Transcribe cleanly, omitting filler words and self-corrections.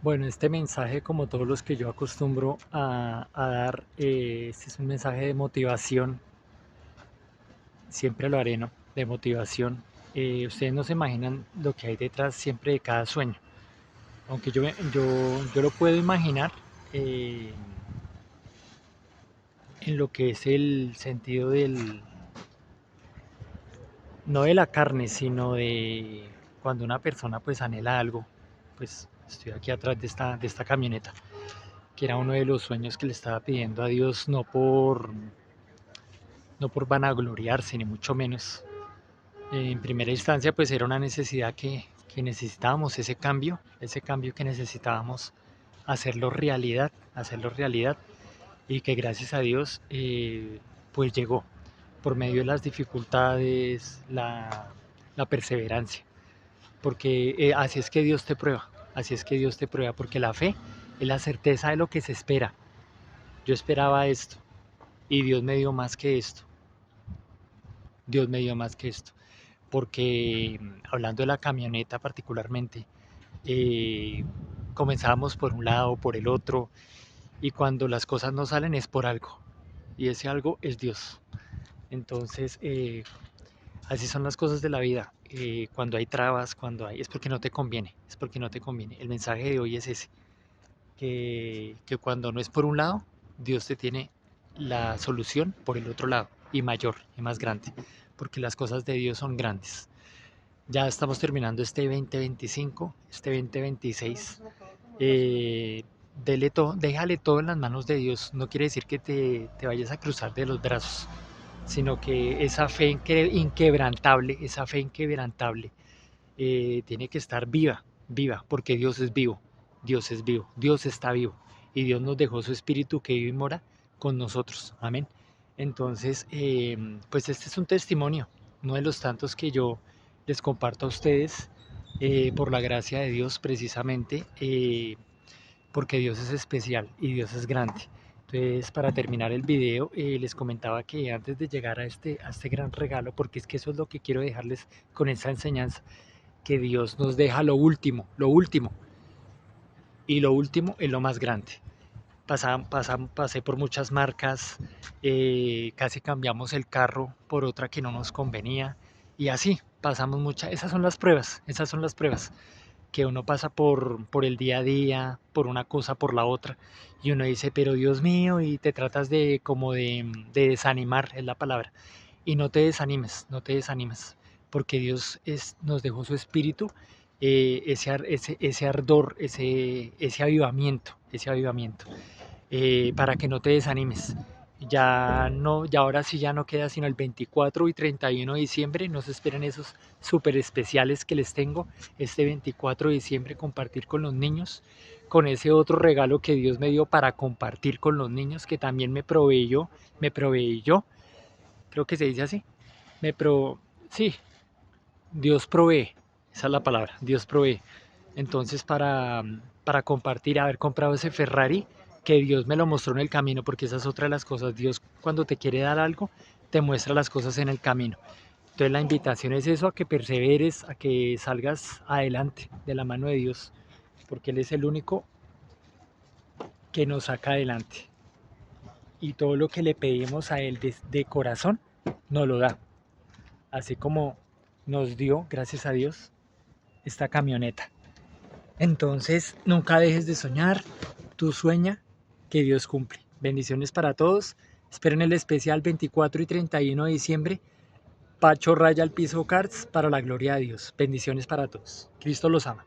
Bueno, este mensaje, como todos los que yo acostumbro a dar, este es un mensaje de motivación, siempre lo haré, ¿no? De motivación. Ustedes no se imaginan lo que hay detrás siempre de cada sueño. Aunque yo lo puedo imaginar eh, en lo que es el sentido no de la carne, sino de cuando una persona pues anhela algo. Pues estoy aquí atrás de esta camioneta, que era uno de los sueños que le estaba pidiendo a Dios, no por vanagloriarse, ni mucho menos. En primera instancia, pues era una necesidad que necesitábamos, ese cambio que necesitábamos hacerlo realidad, y que gracias a Dios, pues llegó por medio de las dificultades, la perseverancia, porque así es que Dios te prueba, así es que Dios te prueba, porque la fe es la certeza de lo que se espera. Yo esperaba esto y Dios me dio más que esto, Dios me dio más que esto, porque hablando de la camioneta particularmente, eh, comenzábamos por un lado, por el otro, y cuando las cosas no salen es por algo, y ese algo es Dios. Entonces, así son las cosas de la vida. Cuando hay trabas, es porque no te conviene, es porque no te conviene. El mensaje de hoy es ese, que cuando no es por un lado, Dios te tiene la solución por el otro lado, y mayor, y más grande, porque las cosas de Dios son grandes. Ya estamos terminando este 2025, este 2026. Déjale todo en las manos de Dios. No quiere decir que te vayas a cruzar de los brazos, sino que esa fe inquebrantable, tiene que estar viva, viva, porque Dios es vivo, Dios es vivo, Dios está vivo, y Dios nos dejó su espíritu que vive y mora con nosotros. Amén. Entonces, pues este es un testimonio, uno de los tantos que yo les comparto a ustedes, por la gracia de Dios precisamente, porque Dios es especial y Dios es grande. Entonces, para terminar el video, les comentaba que antes de llegar a este gran regalo, porque es que eso es lo que quiero dejarles con esta enseñanza, que Dios nos deja lo último, y lo último es lo más grande. Pasé por muchas marcas, casi cambiamos el carro por otra que no nos convenía, y así pasamos muchas, esas son las pruebas que uno pasa por el día a día, por una cosa, por la otra, y uno dice, pero Dios mío, y te tratas de como de desanimar, es la palabra, y no te desanimes, no te desanimes, porque Dios nos dejó su espíritu, ese ardor, ese avivamiento, para que no te desanimes. Ya no, ya ahora sí ya no queda sino el 24 y 31 de diciembre. No se esperen esos súper especiales que les tengo este 24 de diciembre, compartir con los niños, con ese otro regalo que Dios me dio para compartir con los niños, que también me proveí yo, creo que se dice así, me pro, sí, Dios provee, esa es la palabra, Dios provee. Entonces, para compartir, haber comprado ese Ferrari, que Dios me lo mostró en el camino, porque esa es otra de las cosas. Dios, cuando te quiere dar algo, te muestra las cosas en el camino. Entonces, la invitación es eso, a que perseveres, a que salgas adelante de la mano de Dios, porque Él es el único que nos saca adelante. Y todo lo que le pedimos a Él de corazón, nos lo da. Así como nos dio, gracias a Dios, esta camioneta. Entonces, nunca dejes de soñar, tú sueña, que Dios cumple. Bendiciones para todos. Esperen el especial 24 y 31 de diciembre. Pacho Raya al Piso Cards, para la gloria de Dios. Bendiciones para todos. Cristo los ama.